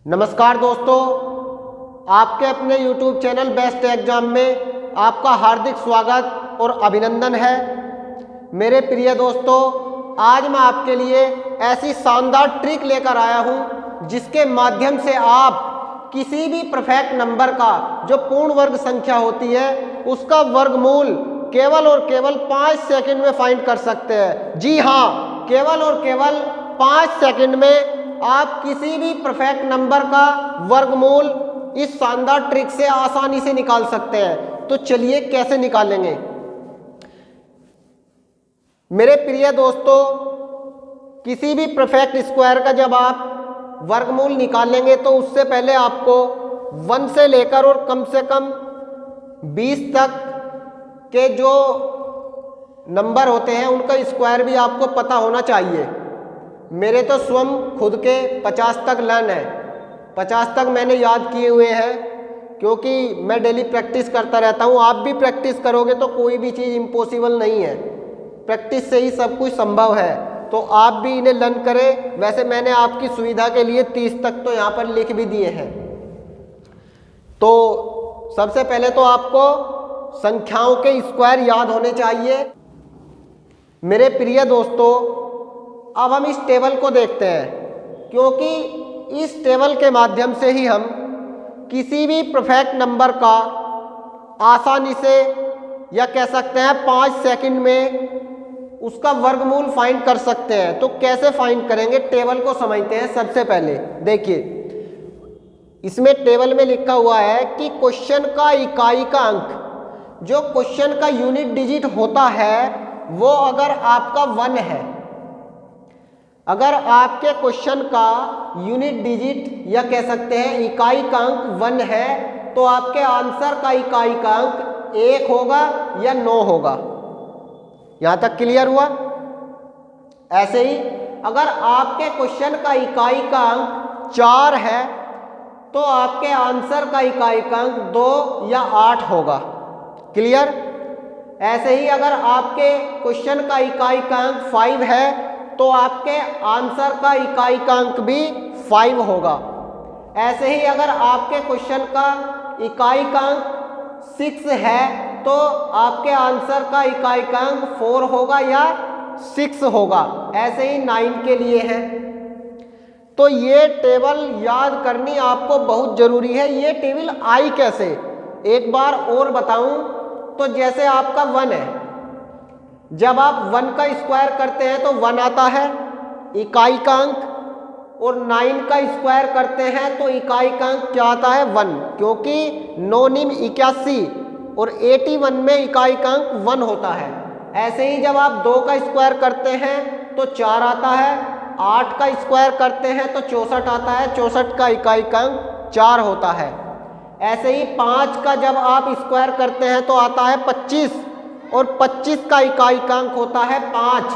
नमस्कार दोस्तों, आपके अपने YouTube चैनल बेस्ट एग्जाम में आपका हार्दिक स्वागत और अभिनंदन है। मेरे प्रिय दोस्तों, आज मैं आपके लिए ऐसी शानदार ट्रिक लेकर आया हूं जिसके माध्यम से आप किसी भी परफेक्ट नंबर का जो पूर्ण वर्ग संख्या होती है उसका वर्गमूल केवल और केवल 5 सेकंड में फाइंड कर सकते हैं। जी हाँ, केवल और केवल 5 सेकंड में आप किसी भी परफेक्ट नंबर का वर्गमूल इस शानदार ट्रिक से आसानी से निकाल सकते हैं। तो चलिए कैसे निकालेंगे। मेरे प्रिय दोस्तों, किसी भी परफेक्ट स्क्वायर का जब आप वर्गमूल निकालेंगे तो उससे पहले आपको 1 से लेकर और कम से कम 20 तक के जो नंबर होते हैं उनका स्क्वायर भी आपको पता होना चाहिए। मेरे तो स्वयं खुद के 50 तक लर्न है, 50 तक मैंने याद किए हुए हैं क्योंकि मैं डेली प्रैक्टिस करता रहता हूँ। आप भी प्रैक्टिस करोगे तो कोई भी चीज़ इम्पॉसिबल नहीं है, प्रैक्टिस से ही सब कुछ संभव है। तो आप भी इन्हें लर्न करें। वैसे मैंने आपकी सुविधा के लिए 30 तक तो यहाँ पर लिख भी दिए हैं। तो सबसे पहले तो आपको संख्याओं के स्क्वायर याद होने चाहिए। मेरे प्रिय दोस्तों, अब हम इस टेबल को देखते हैं क्योंकि इस टेबल के माध्यम से ही हम किसी भी परफेक्ट नंबर का आसानी से या कह सकते हैं 5 सेकंड में उसका वर्गमूल फाइंड कर सकते हैं। तो कैसे फाइंड करेंगे, टेबल को समझते हैं। सबसे पहले देखिए, इसमें टेबल में लिखा हुआ है कि क्वेश्चन का इकाई का अंक, जो क्वेश्चन का यूनिट डिजिट होता है वो अगर आपका 1 है, अगर आपके क्वेश्चन का यूनिट डिजिट या कह सकते हैं इकाई का अंक 1 है तो आपके आंसर का इकाई का अंक 1 होगा या 9 होगा। यहां तक क्लियर हुआ। ऐसे ही अगर आपके क्वेश्चन का इकाई का अंक 4 है तो आपके आंसर का इकाई का अंक 2 या 8 होगा। क्लियर। ऐसे ही अगर आपके क्वेश्चन का इकाई का अंक 5 है तो आपके आंसर का इकाई का अंक भी 5 होगा। ऐसे ही अगर आपके क्वेश्चन का इकाई का अंक 6 है तो आपके आंसर का इकाई का अंक 4 होगा या 6 होगा। ऐसे ही 9 के लिए है। तो ये टेबल याद करनी आपको बहुत जरूरी है। ये टेबल आई कैसे, एक बार और बताऊं तो जैसे आपका 1 है, जब आप 1 का स्क्वायर करते हैं तो 1 आता है इकाई का अंक, और 9 का स्क्वायर करते हैं तो इकाई का अंक क्या आता है, 1, क्योंकि 9 निम 81 और 81 में इकाई का अंक 1 होता है। ऐसे ही जब आप 2 का स्क्वायर करते हैं तो 4 आता है, 8 का स्क्वायर करते हैं तो 64 आता है, 64 का इकाई का अंक 4 होता है। ऐसे ही 5 का जब आप स्क्वायर करते हैं तो आता है 25 और 25 का इकाई का अंक होता है 5।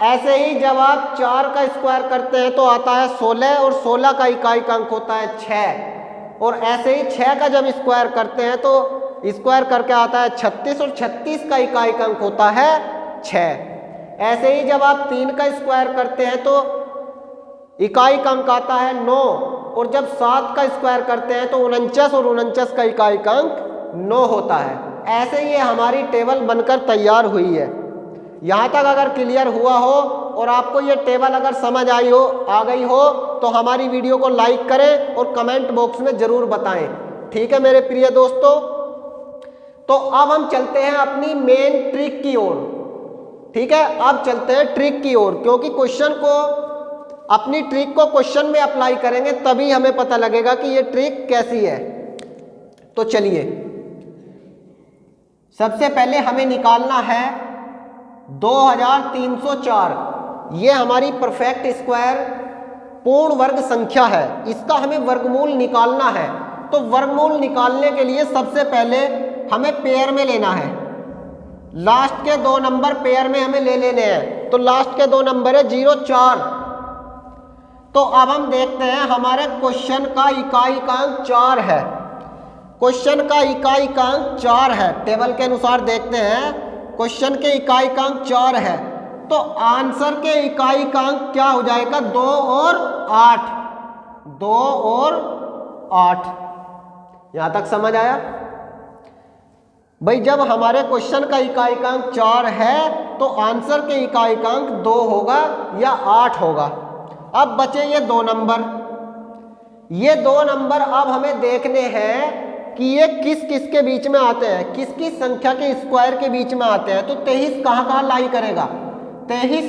ऐसे ही जब आप 4 का स्क्वायर करते हैं तो आता है 16 और 16 का इकाई का अंक होता है 6। और ऐसे ही 6 का जब स्क्वायर करते हैं तो स्क्वायर करके आता है 36 और 36 का इकाई का अंक होता है 6। ऐसे ही जब आप 3 का स्क्वायर करते हैं तो इकाई का अंक आता है 9, और जब 7 का स्क्वायर करते हैं तो 49 और 49 का इकाई का अंक 9 होता है। ऐसे ये हमारी टेबल बनकर तैयार हुई है। यहाँ तक अगर क्लियर हुआ हो और आपको ये टेबल अगर समझ आई हो, आ गई हो, तो हमारी वीडियो को लाइक करें और कमेंट बॉक्स में ज़रूर बताएं। ठीक है मेरे प्रिय दोस्तों। तो अब हम चलते हैं अपनी मेन ट्रिक की ओर। ठीक है, अब चलते हैं ट्रिक की ओर, क्योंकि क्वेश्चन को, अपनी ट्रिक को क्वेश्चन में अप्लाई करेंगे तभी हमें पता लगेगा कि ये ट्रिक कैसी है। तो चलिए, सबसे पहले हमें निकालना है 2304। ये हमारी परफेक्ट स्क्वायर पूर्ण वर्ग संख्या है, इसका हमें वर्गमूल निकालना है। तो वर्गमूल निकालने के लिए सबसे पहले हमें पेयर में लेना है। लास्ट के 2 नंबर पेयर में हमें ले लेने हैं। तो लास्ट के 2 नंबर है 0, 4। तो अब हम देखते हैं, हमारे क्वेश्चन का इकाई का अंक 4 है। क्वेश्चन का इकाई का अंक 4 है। टेबल के अनुसार देखते हैं, क्वेश्चन के इकाई का अंक 4 है तो आंसर के इकाई का अंक क्या हो जाएगा, 2 और 8। 2 और 8। यहां तक समझ आया भाई? जब हमारे क्वेश्चन का इकाइकांक 4 है तो आंसर के इकाइकांक 2 होगा या 8 होगा। अब बचे ये 2 नंबर। ये 2 नंबर अब हमें देखने हैं कि ये किस किस के बीच में आते हैं, किस किस संख्या के स्क्वायर के बीच में आते हैं। तो 23 कहाँ कहाँ लाई करेगा? 23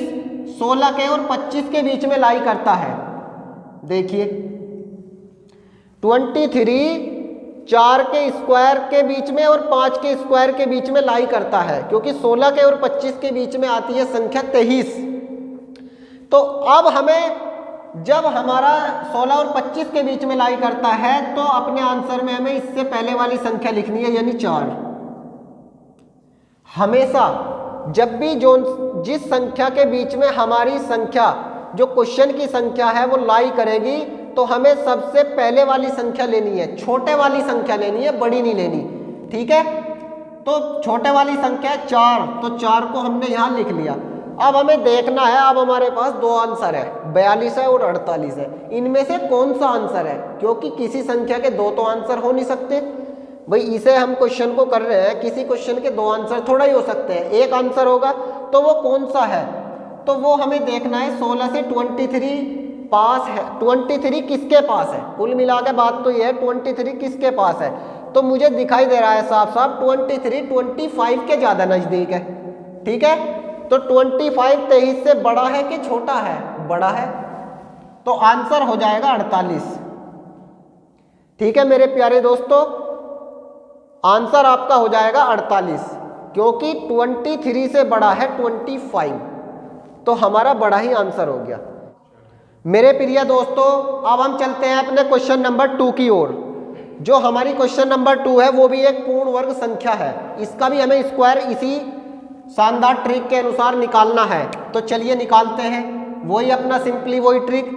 16 के और 25 के बीच में लाई करता है। देखिए 23 4 के स्क्वायर के बीच में और 5 के स्क्वायर के बीच में लाई करता है, क्योंकि 16 के और 25 के बीच में आती है संख्या 23। तो अब हमें जब हमारा 16 और 25 के बीच में लाई करता है तो अपने आंसर में हमें इससे पहले वाली संख्या लिखनी है, यानी 4। हमेशा जब भी जो जिस संख्या के बीच में हमारी संख्या जो क्वेश्चन की संख्या है वो लाई करेगी तो हमें सबसे पहले वाली संख्या लेनी है, छोटे वाली संख्या लेनी है, बड़ी नहीं लेनी। ठीक है, तो छोटे वाली संख्या है 4, तो 4 को हमने यहाँ लिख लिया। अब हमें देखना है, अब हमारे पास 2 आंसर है, 42 है और 48 है। इनमें से कौन सा आंसर है? क्योंकि किसी संख्या के 2 तो आंसर हो नहीं सकते भाई। इसे हम क्वेश्चन को कर रहे हैं, किसी क्वेश्चन के 2 आंसर थोड़ा ही हो सकते हैं, एक आंसर होगा। तो वो कौन सा है? तो वो हमें देखना है 16 से 23 पास है। 23 किसके पास है? कुल मिला के बात तो ये है 23 किसके पास है। तो मुझे दिखाई दे रहा है साफ साफ 23 25 के ज़्यादा नज़दीक है। ठीक है, तो 25 23 से बड़ा है कि छोटा है? बड़ा है, तो आंसर हो जाएगा 48। ठीक है मेरे प्यारे दोस्तों, आंसर आपका हो जाएगा 48, क्योंकि 23 से बड़ा है 25, तो हमारा बड़ा ही आंसर हो गया। मेरे प्रिय दोस्तों, अब हम चलते हैं अपने क्वेश्चन नंबर 2 की ओर। जो हमारी क्वेश्चन नंबर 2 है वो भी एक पूर्ण वर्ग संख्या है। इसका भी हमें स्क्वायर इसी शानदार ट्रिक के अनुसार निकालना है। तो चलिए निकालते हैं, वही अपना सिंपली वही ट्रिक।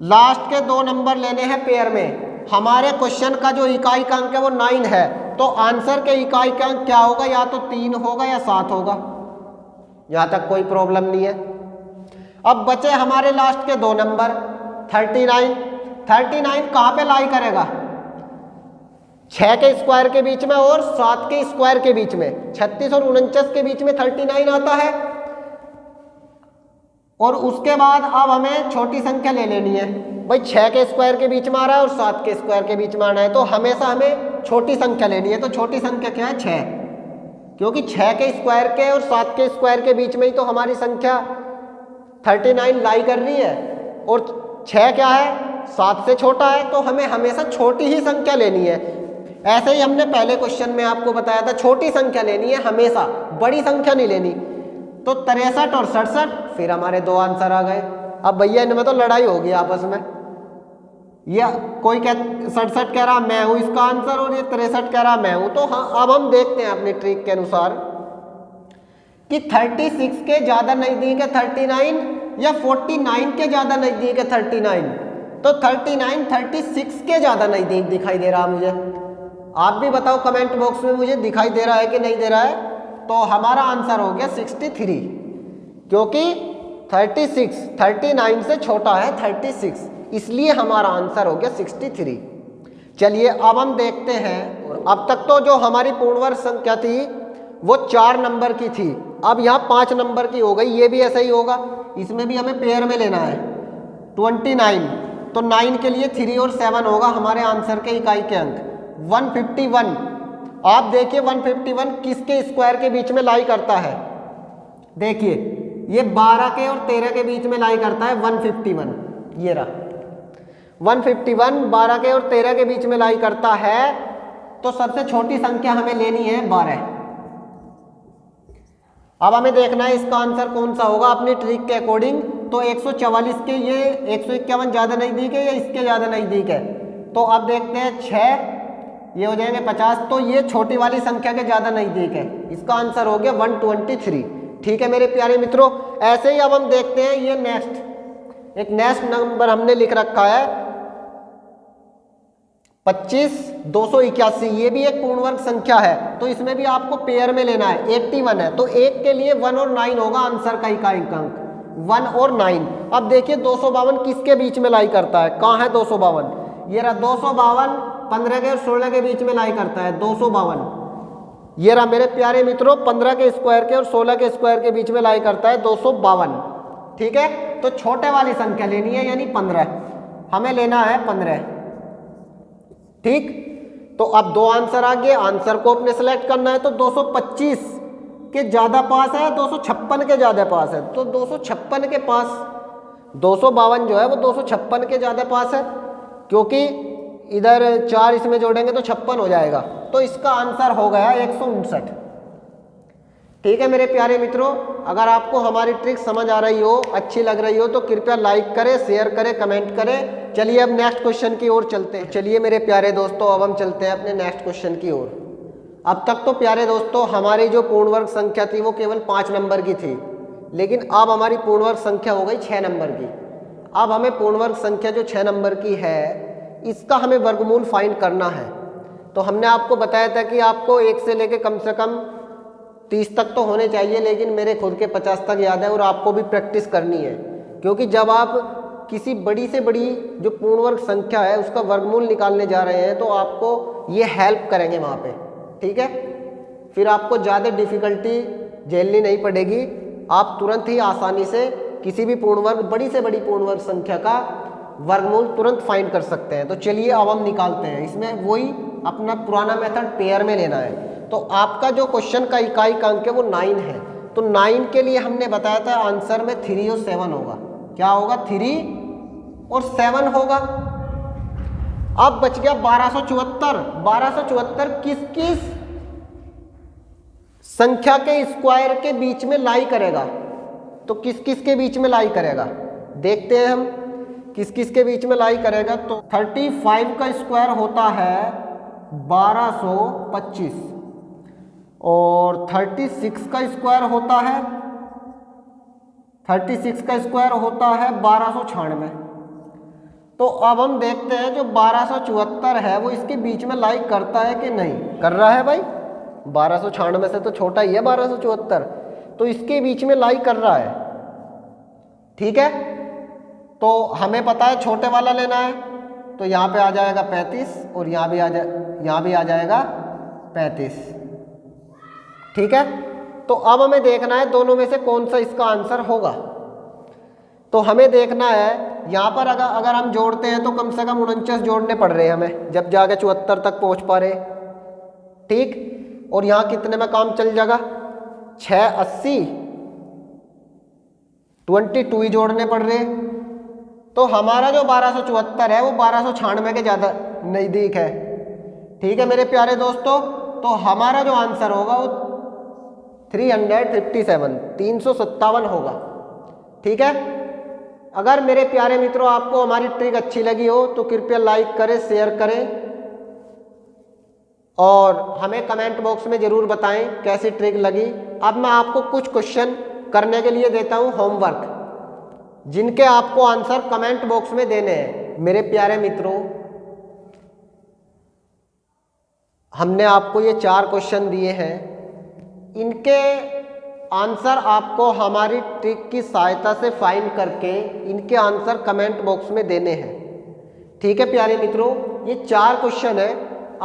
लास्ट के 2 नंबर लेने हैं पेयर में। हमारे क्वेश्चन का जो इकाइकांक है वो 9 है, तो आंसर के इकाइकांक क्या होगा? या तो 3 होगा या 7 होगा। यहाँ तक कोई प्रॉब्लम नहीं है। अब बचे हमारे लास्ट के 2 नंबर 39। 39 कहाँ पे लाई करेगा? 6 के स्क्वायर के बीच में और 7 के स्क्वायर के बीच में। 36 और 49 के बीच में 39 आता है। और उसके बाद अब हमें छोटी संख्या ले लेनी है भाई। 6 के स्क्वायर के बीच में आ रहा है और 7 के स्क्वायर के बीच में आना है, तो हमेशा हमें छोटी संख्या लेनी है। तो छोटी संख्या क्या है? 6, क्योंकि 6 के स्क्वायर के और 7 के स्क्वायर के बीच में ही तो हमारी संख्या 39 लाई कर रही है। और 6 क्या है? 7 से छोटा है, तो हमें हमेशा छोटी ही संख्या लेनी है। ऐसे ही हमने पहले क्वेश्चन में आपको बताया था, छोटी संख्या लेनी है हमेशा, बड़ी संख्या नहीं लेनी। तो 63 और 67, फिर हमारे 2 आंसर आ गए। अब भैया इनमें तो लड़ाई होगी आपस में। ये कोई 67 कह रहा मैं हूँ इसका आंसर, और ये 63 कह रहा मैं हूँ। तो हाँ, अब हम देखते हैं अपनी ट्रिक के अनुसार कि 36 के ज़्यादा नज़दीक है 39 या 49 के ज़्यादा नज़दीक है 39। तो 39 36 के ज़्यादा नज़दीक दिखाई दे रहा मुझे। आप भी बताओ कमेंट बॉक्स में, मुझे दिखाई दे रहा है कि नहीं दे रहा है। तो हमारा आंसर हो गया 63, क्योंकि 36 39 से छोटा है 36, इसलिए हमारा आंसर हो गया 63। चलिए अब हम देखते हैं। और अब तक तो जो हमारी पूर्ण वर्ग संख्या थी वो 4 नंबर की थी, अब यहाँ 5 नंबर की हो गई। ये भी ऐसा ही होगा, इसमें भी हमें पेयर में लेना है। 29, तो 9 के लिए 3 और 7 होगा हमारे आंसर के इकाई के अंक। 151, आप देखिए 151 किसके स्क्वायर के बीच में लाई करता है? देखिए ये 12 के और 13 के बीच में लाई करता है 151। ये रहा 151 12 के और 13 के बीच में लाई करता है। तो सबसे छोटी संख्या हमें लेनी है 12। अब हमें देखना है इसका आंसर कौन सा होगा अपनी ट्रिक के अकॉर्डिंग। तो 144 के ये 151 ज़्यादा नज़दीक है या इसके ज़्यादा नज़दीक है? तो अब देखते हैं 6, ये हो जाएंगे 50, तो ये छोटी वाली संख्या के ज़्यादा नज़दीक है। इसका आंसर हो गया 123। ठीक है मेरे प्यारे मित्रों, ऐसे ही अब हम देखते हैं ये नेक्स्ट नंबर हमने लिख रखा है 25 281। ये भी एक पूर्ण वर्ग संख्या है, तो इसमें भी आपको पेयर में लेना है। 81 है, तो 1 के लिए 1 और 9 होगा आंसर का इकाई अंक। 1 और 9। अब देखिए 252 किसके बीच में लाई करता है, कहाँ है 252, ये रहा 252 15 के और 16 के बीच में लाई करता है 252। ये रहा मेरे प्यारे मित्रों 15 के स्क्वायर के और 16 के स्क्वायर के बीच में लाई करता है 252। ठीक है, तो छोटे वाली संख्या लेनी है यानी 15, हमें लेना है 15। ठीक, तो अब दो आंसर आ गए, आंसर को अपने सेलेक्ट करना है। तो 225 के ज़्यादा पास है, 256 के ज़्यादा पास है, तो 256 के पास, 252 जो है वो 256 के ज़्यादा पास है, क्योंकि इधर 4 इसमें जोड़ेंगे तो 56 हो जाएगा। तो इसका आंसर हो गया 159। ठीक है मेरे प्यारे मित्रों, अगर आपको हमारी ट्रिक समझ आ रही हो, अच्छी लग रही हो, तो कृपया लाइक करें, शेयर करें, कमेंट करें। चलिए अब नेक्स्ट क्वेश्चन की ओर चलते हैं। चलिए मेरे प्यारे दोस्तों, अब हम चलते हैं अपने नेक्स्ट क्वेश्चन की ओर। अब तक तो प्यारे दोस्तों हमारी जो पूर्ण वर्ग संख्या थी वो केवल 5 नंबर की थी, लेकिन अब हमारी पूर्ण वर्ग संख्या हो गई 6 नंबर की। अब हमें पूर्ण वर्ग संख्या जो 6 नंबर की है, इसका हमें वर्गमूल फाइंड करना है। तो हमने आपको बताया था कि आपको 1 से लेके कम से कम 30 तक तो होने चाहिए, लेकिन मेरे खुद के 50 तक याद है, और आपको भी प्रैक्टिस करनी है, क्योंकि जब आप किसी बड़ी से बड़ी जो पूर्ण वर्ग संख्या है उसका वर्गमूल निकालने जा रहे हैं तो आपको ये हेल्प करेंगे वहाँ पे। ठीक है, फिर आपको ज़्यादा डिफ़िकल्टी झेलनी नहीं पड़ेगी, आप तुरंत ही आसानी से किसी भी पूर्ण वर्ग, बड़ी से बड़ी पूर्ण वर्ग संख्या का वर्गमूल तुरंत फाइंड कर सकते हैं। तो चलिए अब हम निकालते हैं। इसमें वही अपना पुराना मेथड पेयर में लेना है। तो आपका जो क्वेश्चन का इकाई का अंक है वो 9 है, तो 9 के लिए हमने बताया था आंसर में 3 और 7 होगा। क्या होगा, 3 और 7 होगा। अब बच गया 1274। 1274 किस किस संख्या के स्क्वायर के बीच में लाई करेगा, तो किस किस के बीच में लाई करेगा, देखते हैं हम किस किस के बीच में लाई करेगा। तो 35 का स्क्वायर होता है 1225 और 36 का स्क्वायर होता है 1296। तो अब हम देखते हैं जो 1274 है वो इसके बीच में लाई करता है कि नहीं कर रहा है। भाई 1296 से तो छोटा ही है 1274, तो इसके बीच में लाई कर रहा है। ठीक है, तो हमें पता है छोटे वाला लेना है, तो यहाँ पे आ जाएगा 35 और यहाँ भी आ जाएगा 35। ठीक है, तो अब हमें देखना है दोनों में से कौन सा इसका आंसर होगा। तो हमें देखना है यहाँ पर अगर हम जोड़ते हैं तो कम से कम 49 जोड़ने पड़ रहे हैं हमें, जब जाके 74 तक पहुँच पा रहे। ठीक, और यहाँ कितने में काम चल जाएगा, 6 80 22 ही जोड़ने पड़ रहे। तो हमारा जो 1274 है वो 1296 के ज़्यादा नज़दीक है। ठीक है मेरे प्यारे दोस्तों, तो हमारा जो आंसर होगा वो 357 होगा। ठीक है, अगर मेरे प्यारे मित्रों आपको हमारी ट्रिक अच्छी लगी हो तो कृपया लाइक करें, शेयर करें और हमें कमेंट बॉक्स में ज़रूर बताएं कैसी ट्रिक लगी। अब मैं आपको कुछ क्वेश्चन करने के लिए देता हूं होमवर्क, जिनके आपको आंसर कमेंट बॉक्स में देने हैं। मेरे प्यारे मित्रों, हमने आपको ये 4 क्वेश्चन दिए हैं, इनके आंसर आपको हमारी ट्रिक की सहायता से फाइंड करके इनके आंसर कमेंट बॉक्स में देने हैं। ठीक है प्यारे मित्रों, ये 4 क्वेश्चन है,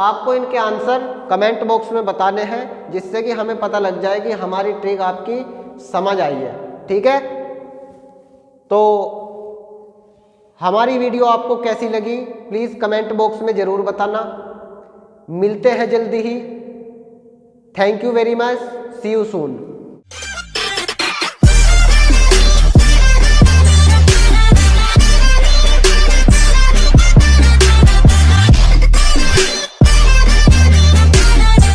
आपको इनके आंसर कमेंट बॉक्स में बताने हैं, जिससे कि हमें पता लग जाए कि हमारी ट्रिक आपकी समझ आई है। ठीक है, तो हमारी वीडियो आपको कैसी लगी प्लीज़ कमेंट बॉक्स में ज़रूर बताना। मिलते हैं जल्दी ही। Thank you very much, see you soon.